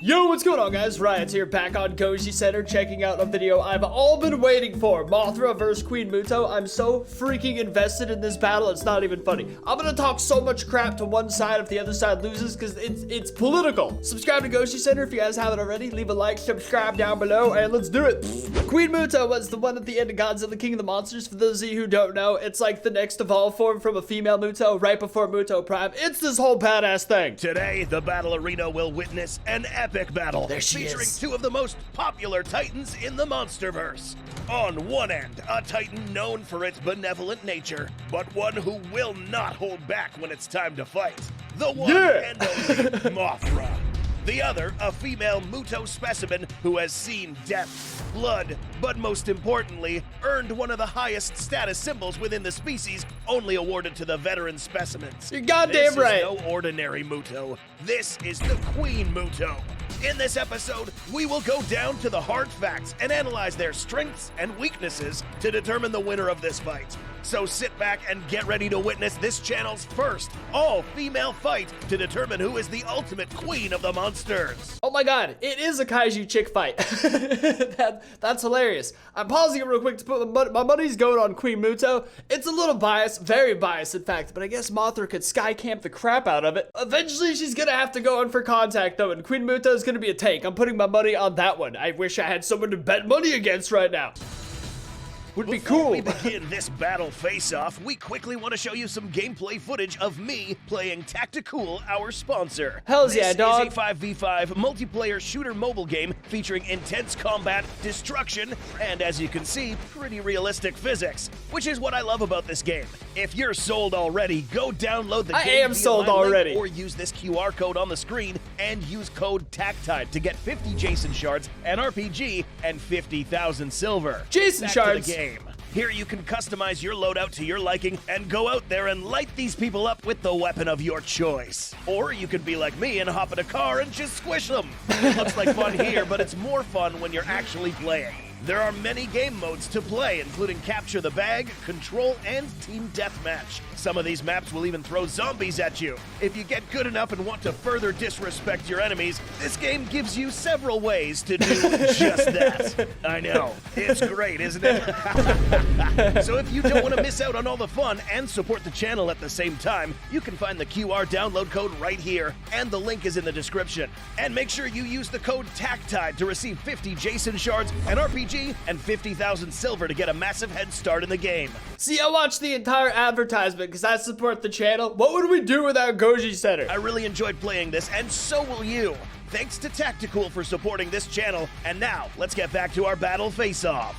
Yo, what's going on, guys? Riot's here, back on Goji Center, checking out a video I've all been waiting for. Mothra versus Queen MUTO. I'm so freaking invested in this battle, it's not even funny. I'm gonna talk so much crap to one side if the other side loses, because it's political. Subscribe to Goji Center if you guys haven't already. Leave a like, subscribe down below, and let's do it. Queen MUTO was the one at the end of Godzilla, King of the Monsters. For those of you who don't know, it's like the next evolved form from a female MUTO right before MUTO Prime. It's this whole badass thing. Today, the battle arena will witness an epic battle featuring two of the most popular titans in the monsterverse. On one end, a titan known for its benevolent nature, but one who will not hold back when it's time to fight. The one and only Mothra. The other, a female MUTO specimen who has seen death, blood, but most importantly, earned one of the highest status symbols within the species, only awarded to the veteran specimens. You're goddamn right. This is no ordinary MUTO. This is the Queen MUTO. In this episode, we will go down to the hard facts and analyze their strengths and weaknesses to determine the winner of this fight. So sit back and get ready to witness this channel's first all-female fight to determine who is the ultimate queen of the monsters. Oh my god, it is a Kaiju chick fight. That's hilarious. I'm pausing it real quick to put my money's going on Queen MUTO. It's a little biased, very biased in fact, but I guess Mothra could sky camp the crap out of it. Eventually she's gonna have to go in for contact though, and Queen MUTO is gonna be a tank. I'm putting my money on that one. I wish I had someone to bet money against right now. Would be cool. Before we begin this battle face-off, we quickly want to show you some gameplay footage of me playing Tacticool, our sponsor. Hells yeah, dog. This is a 5v5 multiplayer shooter mobile game featuring intense combat, destruction, and as you can see, pretty realistic physics, which is what I love about this game. If you're sold already, go download the game. I am sold already. Or use this QR code on the screen and use code TACTIDE to get 50 Jason shards, an RPG, and 50,000 silver. Jason shards. Here you can customize your loadout to your liking and go out there and light these people up with the weapon of your choice. Or you could be like me and hop in a car and just squish them. It looks like fun here, but it's more fun when you're actually playing. There are many game modes to play, including Capture the Bag, Control, and Team Deathmatch. Some of these maps will even throw zombies at you. If you get good enough and want to further disrespect your enemies, this game gives you several ways to do just that. I know, it's great, isn't it? So if you don't want to miss out on all the fun and support the channel at the same time, you can find the QR download code right here, and the link is in the description. And make sure you use the code TACTIDE to receive 50 Jason shards, an RPG, and 50,000 silver to get a massive head start in the game. See, I watched the entire advertisement because I support the channel. What would we do without Goji Center? I really enjoyed playing this, and so will you. Thanks to Tacticool for supporting this channel, and now let's get back to our battle face-off.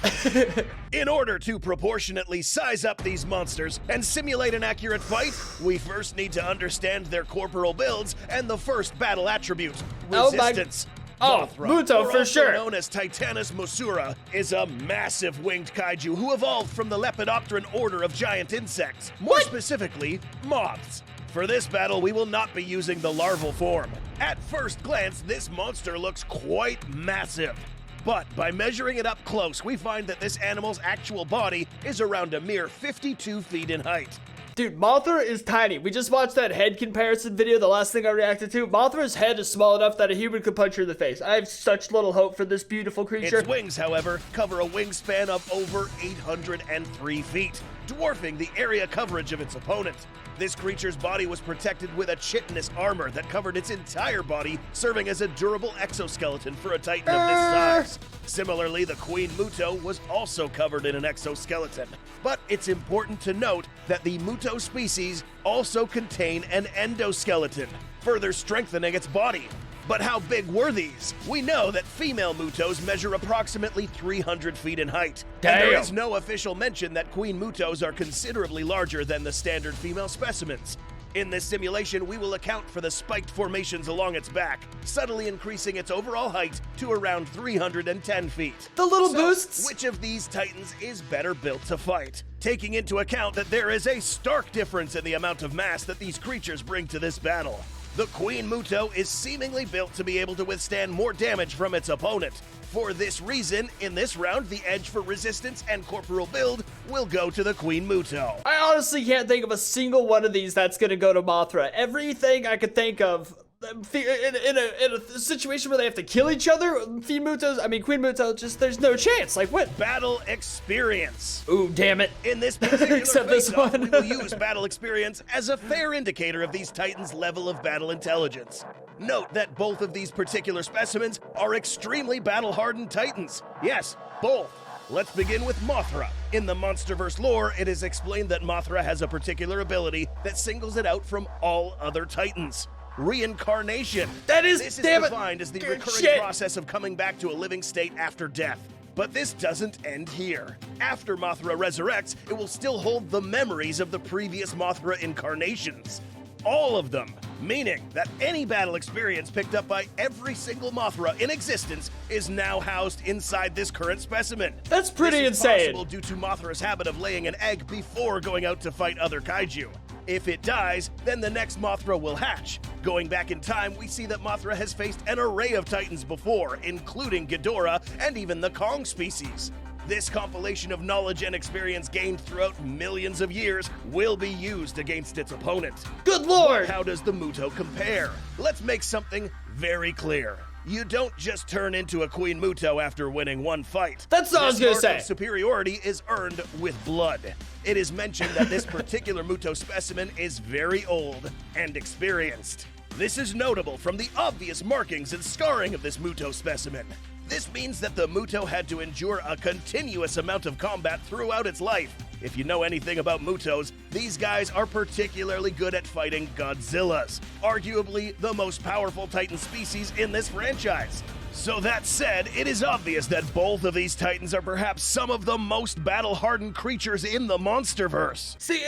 In order to proportionately size up these monsters and simulate an accurate fight, we first need to understand their corporal builds and the first battle attribute, resistance. Mothra, MUTO for sure. Known as Titanus Musura, is a massive winged kaiju who evolved from the Lepidopteran order of giant insects, more specifically, moths. For this battle, we will not be using the larval form. At first glance, this monster looks quite massive. But by measuring it up close, we find that this animal's actual body is around a mere 52 feet in height. Dude, Mothra is tiny. We just watched that head comparison video, the last thing I reacted to. Mothra's head is small enough that a human could punch her in the face. I have such little hope for this beautiful creature. Its wings, however, cover a wingspan of over 803 feet, dwarfing the area coverage of its opponent. This creature's body was protected with a chitinous armor that covered its entire body, serving as a durable exoskeleton for a titan of this size. Similarly, the Queen MUTO was also covered in an exoskeleton. But it's important to note that the MUTO species also contain an endoskeleton, further strengthening its body. But how big were these? We know that female MUTOs measure approximately 300 feet in height. Damn. And there is no official mention that Queen MUTOs are considerably larger than the standard female specimens. In this simulation, we will account for the spiked formations along its back, subtly increasing its overall height to around 310 feet. The little boosts? Which of these titans is better built to fight? Taking into account that there is a stark difference in the amount of mass that these creatures bring to this battle. The Queen MUTO is seemingly built to be able to withstand more damage from its opponent. For this reason, in this round, the edge for resistance and corporal build will go to the Queen MUTO. I honestly can't think of a single one of these that's gonna go to Mothra. Everything I could think of in a situation where they have to kill each other, Queen Muto, just there's no chance. Like what? Battle experience. Ooh, damn it. In this particular Except this face-off, one. we will use battle experience as a fair indicator of these titans' level of battle intelligence. Note that both of these particular specimens are extremely battle-hardened titans. Yes, both. Let's begin with Mothra. In the Monsterverse lore, it is explained that Mothra has a particular ability that singles it out from all other titans. Reincarnation. This is defined as the recurring process of coming back to a living state after death. But this doesn't end here. After Mothra resurrects, it will still hold the memories of the previous Mothra incarnations. All of them, meaning that any battle experience picked up by every single Mothra in existence is now housed inside this current specimen. That's pretty this is insane. Possible due to Mothra's habit of laying an egg before going out to fight other kaiju. If it dies, then the next Mothra will hatch. Going back in time, we see that Mothra has faced an array of titans before, including Ghidorah and even the Kong species. This compilation of knowledge and experience gained throughout millions of years will be used against its opponent. Good lord! How does the MUTO compare? Let's make something very clear. You don't just turn into a Queen MUTO after winning one fight. That's what I was gonna say. This mark of superiority is earned with blood. It is mentioned that this particular MUTO specimen is very old and experienced. This is notable from the obvious markings and scarring of this MUTO specimen. This means that the MUTO had to endure a continuous amount of combat throughout its life. If you know anything about MUTOs, these guys are particularly good at fighting Godzillas, arguably the most powerful Titan species in this franchise. So that said, it is obvious that both of these titans are perhaps some of the most battle-hardened creatures in the Monsterverse. See,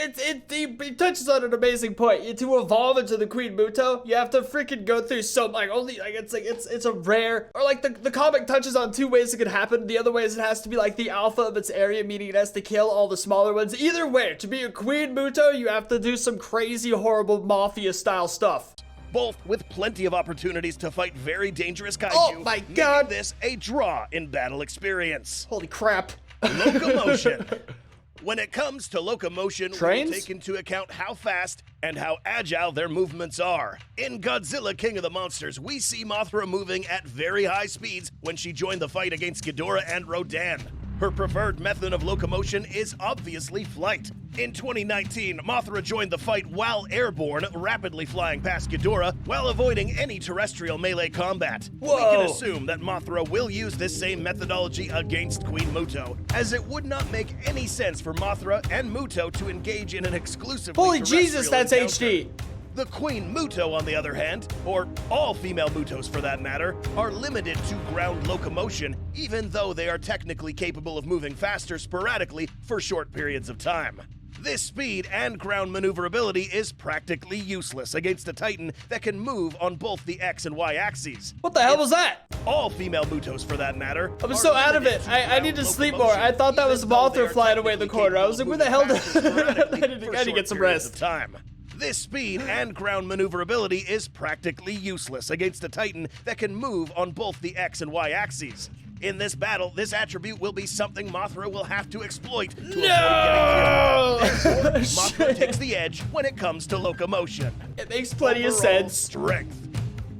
he touches on an amazing point. To evolve into the Queen MUTO, you have to freaking go through it's a rare, or like the comic touches on two ways it could happen. The other way is it has to be like the alpha of its area, meaning it has to kill all the smaller ones. Either way, to be a Queen MUTO, you have to do some crazy, horrible mafia-style stuff. Both with plenty of opportunities to fight very dangerous kaiju. Oh my god! Making this a draw in battle experience. Holy crap. Locomotion. When it comes to locomotion, Trains? we'll take into account how fast and how agile their movements are. In Godzilla King of the Monsters, we see Mothra moving at very high speeds when she joined the fight against Ghidorah and Rodan. Her preferred method of locomotion is obviously flight. In 2019, Mothra joined the fight while airborne, rapidly flying past Ghidorah while avoiding any terrestrial melee combat. Whoa. We can assume that Mothra will use this same methodology against Queen MUTO, as it would not make any sense for Mothra and MUTO to engage in an exclusively Holy Jesus, that's encounter. HD. The Queen MUTO, on the other hand, or all female MUTOs for that matter, are limited to ground locomotion, even though they are technically capable of moving faster sporadically for short periods of time. This speed and ground maneuverability is practically useless against a Titan that can move on both the X and Y axes. What the hell was that? All female MUTOs, for that matter, I'm so out of it. I need to sleep more. I thought that was Mothra flying away in the corner. I was like, where the hell I need to get some rest. This speed and ground maneuverability is practically useless against a Titan that can move on both the X and Y axes. In this battle, this attribute will be something Mothra will have to exploit to avoid getting killed. Or Mothra takes the edge when it comes to locomotion. It makes plenty of Overall sense. Strength.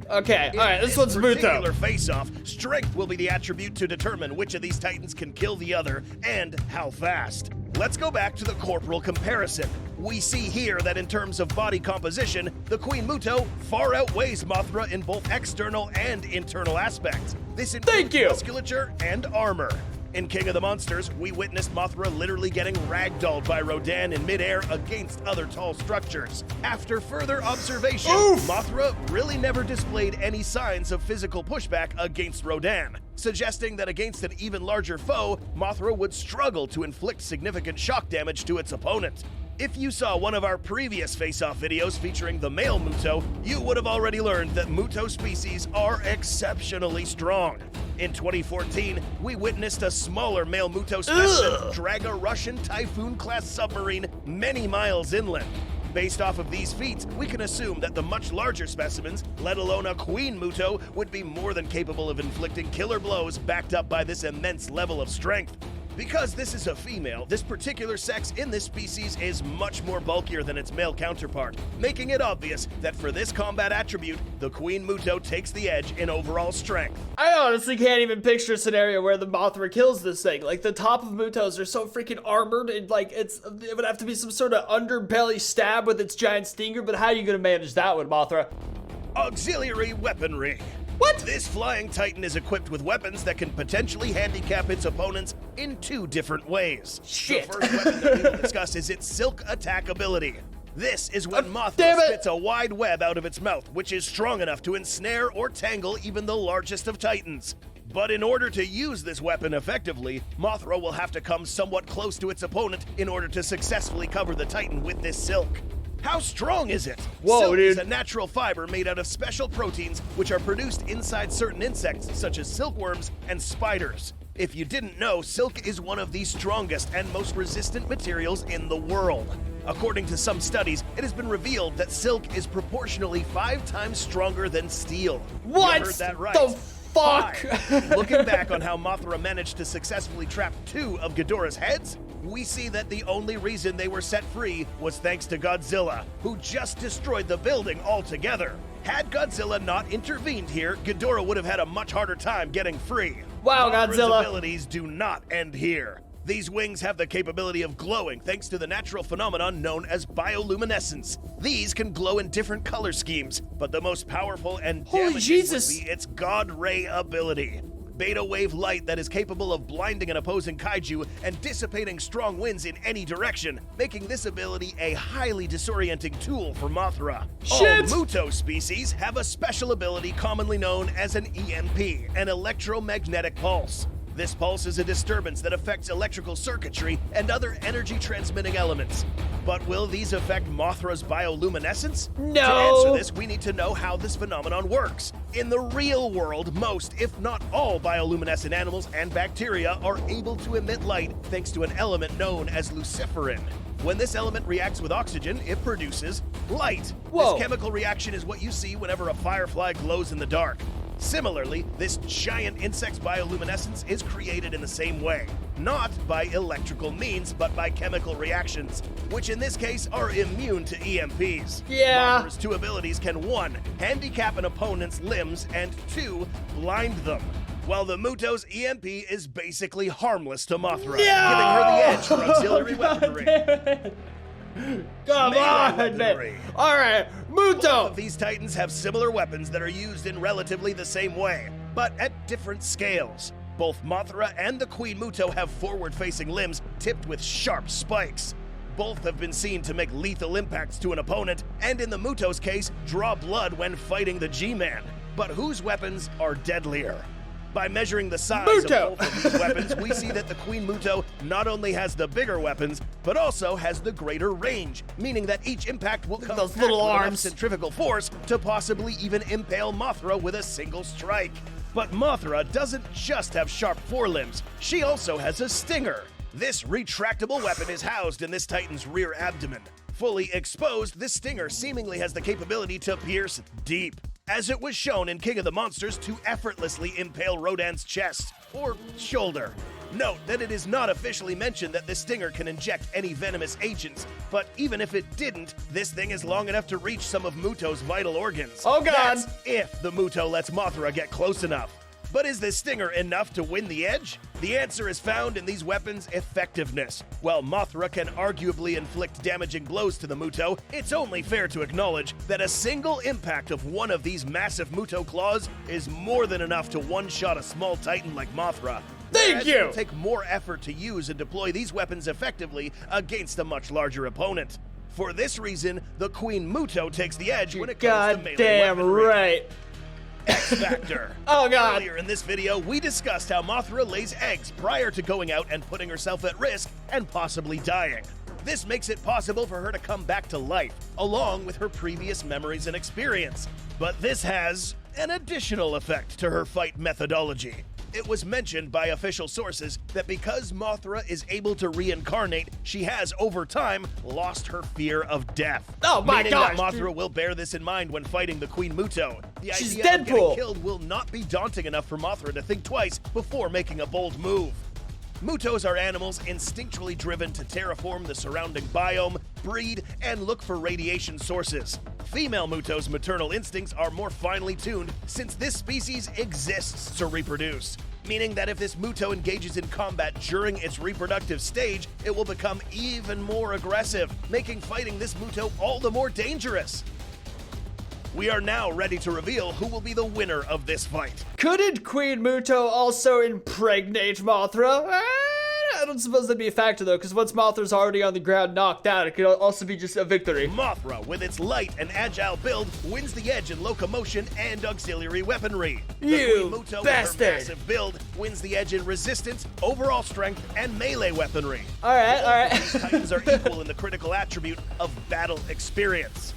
Okay, alright, this one's particular MUTO. face-off, strength will be the attribute to determine which of these titans can kill the other and how fast. Let's go back to the corporal comparison. We see here that in terms of body composition, the Queen MUTO far outweighs Mothra in both external and internal aspects. This includes musculature and armor. In King of the Monsters, we witnessed Mothra literally getting ragdolled by Rodan in midair against other tall structures. After further observation, Mothra really never displayed any signs of physical pushback against Rodan, suggesting that against an even larger foe, Mothra would struggle to inflict significant shock damage to its opponent. If you saw one of our previous face-off videos featuring the male MUTO, you would have already learned that MUTO species are exceptionally strong. In 2014, we witnessed a smaller male MUTO specimen drag a Russian Typhoon-class submarine many miles inland. Based off of these feats, we can assume that the much larger specimens, let alone a Queen MUTO, would be more than capable of inflicting killer blows backed up by this immense level of strength. Because this is a female, this particular sex in this species is much more bulkier than its male counterpart, making it obvious that for this combat attribute, the Queen MUTO takes the edge in overall strength. I honestly can't even picture a scenario where the Mothra kills this thing. Like, the top of MUTOs are so freaking armored, and like, it would have to be some sort of underbelly stab with its giant stinger, but how are you gonna manage that one, Mothra? Auxiliary weaponry. What? This flying titan is equipped with weapons that can potentially handicap its opponents in 2 different ways. Shit. The first weapon that we will discuss is its silk attack ability. This is when Mothra damn it. spits a wide web out of its mouth, which is strong enough to ensnare or tangle even the largest of titans. But in order to use this weapon effectively, Mothra will have to come somewhat close to its opponent in order to successfully cover the titan with this silk. How strong is it? Whoa, Silk dude. is a natural fiber made out of special proteins which are produced inside certain insects such as silkworms and spiders. If you didn't know, silk is one of the strongest and most resistant materials in the world. According to some studies, it has been revealed that silk is proportionally 5 times stronger than steel. What? You heard that right. The fuck? 5. Looking back on how Mothra managed to successfully trap 2 of Ghidorah's heads, we see that the only reason they were set free was thanks to Godzilla, who just destroyed the building altogether. Had Godzilla not intervened here, Ghidorah would have had a much harder time getting free. Wow, Mothra's Godzilla. abilities do not end here. These wings have the capability of glowing thanks to the natural phenomenon known as bioluminescence. These can glow in different color schemes, but the most powerful and Holy damaging Jesus. would be its God Ray ability. Beta wave light that is capable of blinding an opposing kaiju and dissipating strong winds in any direction, making this ability a highly disorienting tool for Mothra. Shit. All MUTO species have a special ability commonly known as an EMP, an electromagnetic pulse. This pulse is a disturbance that affects electrical circuitry and other energy-transmitting elements. But will these affect Mothra's bioluminescence? No! To answer this, we need to know how this phenomenon works. In the real world, most, if not all, bioluminescent animals and bacteria are able to emit light thanks to an element known as luciferin. When this element reacts with oxygen, it produces light. Whoa. This chemical reaction is what you see whenever a firefly glows in the dark. Similarly, this giant insect's bioluminescence is created in the same way, not by electrical means, but by chemical reactions, which in this case are immune to EMPs. Yeah. Mothra's 2 abilities can 1. Handicap an opponent's limbs, and 2. Blind them. While the MUTO's EMP is basically harmless to Mothra, giving her the edge for auxiliary weaponry. Come Melee on, weaponry. man. All right, Both MUTO. of these titans have similar weapons that are used in relatively the same way, but at different scales. Both Mothra and the Queen MUTO have forward-facing limbs tipped with sharp spikes. Both have been seen to make lethal impacts to an opponent, and in the MUTO's case, draw blood when fighting the G-Man. But whose weapons are deadlier? By measuring the size MUTO. of both of these weapons, we see that the Queen MUTO not only has the bigger weapons, but also has the greater range, meaning that each impact will come those packed little with enough arms. centrifugal force to possibly even impale Mothra with a single strike. But Mothra doesn't just have sharp forelimbs, she also has a stinger. This retractable weapon is housed in this titan's rear abdomen. Fully exposed, this stinger seemingly has the capability to pierce deep, as it was shown in King of the Monsters to effortlessly impale Rodan's chest or shoulder. Note that it is not officially mentioned that this stinger can inject any venomous agents, but even if it didn't, this thing is long enough to reach some of MUTO's vital organs. Oh, God. That's if the MUTO lets Mothra get close enough. But is this stinger enough to win the edge? The answer is found in these weapons' effectiveness. While Mothra can arguably inflict damaging blows to the MUTO, it's only fair to acknowledge that a single impact of one of these massive MUTO claws is more than enough to one-shot a small titan like Mothra. Thank Whereas you! It will take more effort to use and deploy these weapons effectively against a much larger opponent. For this reason, the Queen MUTO takes the edge when it comes to melee Goddamn weaponry. right. X Factor. Oh, God. Earlier in this video, we discussed how Mothra lays eggs prior to going out and putting herself at risk and possibly dying. This makes it possible for her to come back to life, along with her previous memories and experience. But this has an additional effect to her fight methodology. It was mentioned by official sources that because Mothra is able to reincarnate, she has, over time, lost her fear of death. Oh my Meaning gosh, that Mothra dude. will bear this in mind when fighting the Queen MUTO. The She's idea of getting Deadpool. killed will not be daunting enough for Mothra to think twice before making a bold move. MUTOs are animals instinctually driven to terraform the surrounding biome, breed, and look for radiation sources. Female MUTOs' maternal instincts are more finely tuned since this species exists to reproduce, meaning that if this MUTO engages in combat during its reproductive stage, it will become even more aggressive, making fighting this MUTO all the more dangerous. We are now ready to reveal who will be the winner of this fight. Couldn't Queen MUTO also impregnate Mothra? I don't suppose that'd be a factor though, because once Mothra's already on the ground knocked out, it could also be just a victory. Mothra, with its light and agile build, wins the edge in locomotion and auxiliary weaponry. You the Queen MUTO, bastard! with her massive build, wins the edge in resistance, overall strength, and melee weaponry. Alright. These titans are equal in the critical attribute of battle experience.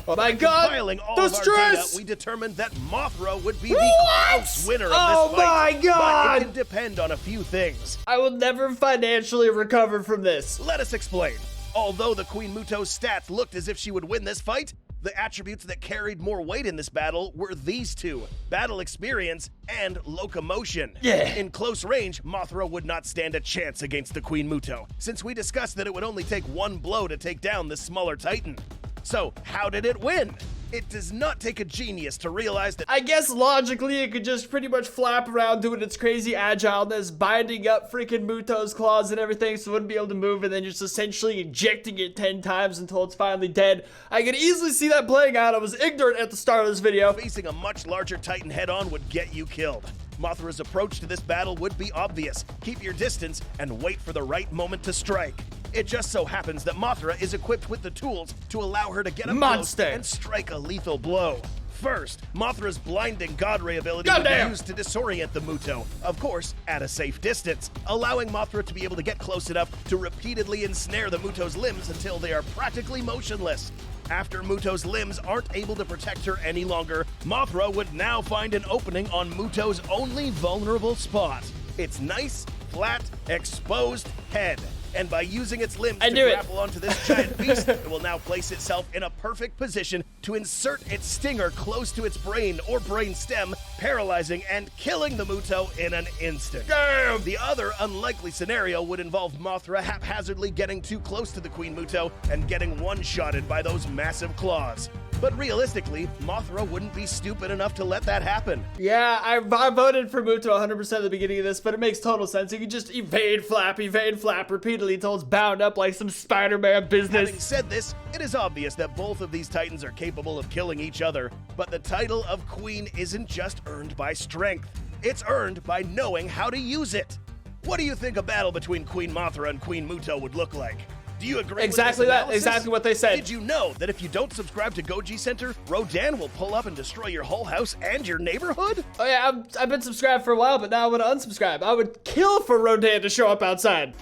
Oh my god! Compiling all The of our data, stress! we determined that Mothra would be the close winner of this Oh fight. my god! But it can depend on a few things. I will never financially recover from this. Let us explain. Although the Queen MUTO's stats looked as if she would win this fight, the attributes that carried more weight in this battle were these two: battle experience and locomotion. Yeah. In close range, Mothra would not stand a chance against the Queen MUTO, since we discussed that it would only take one blow to take down this smaller titan. So, how did it win? It does not take a genius to realize that I guess logically it could just pretty much flap around doing its crazy agileness, binding up freaking MUTO's claws and everything so it wouldn't be able to move, and then just essentially injecting it 10 times until it's finally dead. I could easily see that playing out. I was ignorant at the start of this video. facing a much larger titan head-on would get you killed. Mothra's approach to this battle would be obvious. Keep your distance and wait for the right moment to strike. It just so happens that Mothra is equipped with the tools to allow her to get up close Monster. and strike a lethal blow. First, Mothra's blinding God Ray ability would Goddamn. be used to disorient the MUTO, of course, at a safe distance, allowing Mothra to be able to get close enough to repeatedly ensnare the MUTO's limbs until they are practically motionless. After MUTO's limbs aren't able to protect her any longer, Mothra would now find an opening on MUTO's only vulnerable spot: its nice, flat, exposed head. And by using its limbs to grapple onto this giant beast, it will now place itself in a perfect position to insert its stinger close to its brain or brain stem, paralyzing and killing the MUTO in an instant. Damn! The other unlikely scenario would involve Mothra haphazardly getting too close to the Queen MUTO and getting one-shotted by those massive claws. But realistically, Mothra wouldn't be stupid enough to let that happen. Yeah, I voted for MUTO 100% at the beginning of this, but it makes total sense. You can just evade flap repeatedly until it's bound up like some Spider-Man business. Having said this, it is obvious that both of these titans are capable of killing each other, but the title of Queen isn't just earned by strength. It's earned by knowing how to use it. What do you think a battle between Queen Mothra and Queen MUTO would look like? Do you agree Exactly with this that, analysis? exactly what they said. Did you know that if you don't subscribe to Goji Center, Rodan will pull up and destroy your whole house and your neighborhood? Oh yeah, I've been subscribed for a while, but now I want to unsubscribe. I would kill for Rodan to show up outside.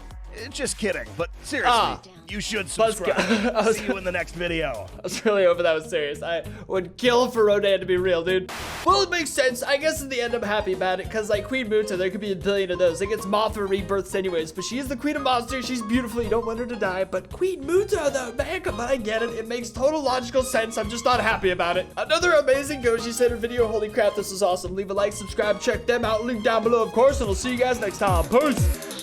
Just kidding, but seriously, you should subscribe. See you in the next video. I was really hoping that was serious. I would kill for Rodan to be real, dude. Well, it makes sense. I guess in the end, I'm happy about it, because like Queen MUTO, there could be a billion of those. It gets Mothra rebirths anyways, but she is the queen of monsters. She's beautiful. You don't want her to die. But Queen MUTO, though, man, come on, I get it. It makes total logical sense. I'm just not happy about it. Another amazing Goji Center video. Holy crap, this is awesome. Leave a like, subscribe, check them out. Link down below, of course, and I'll see you guys next time. Peace.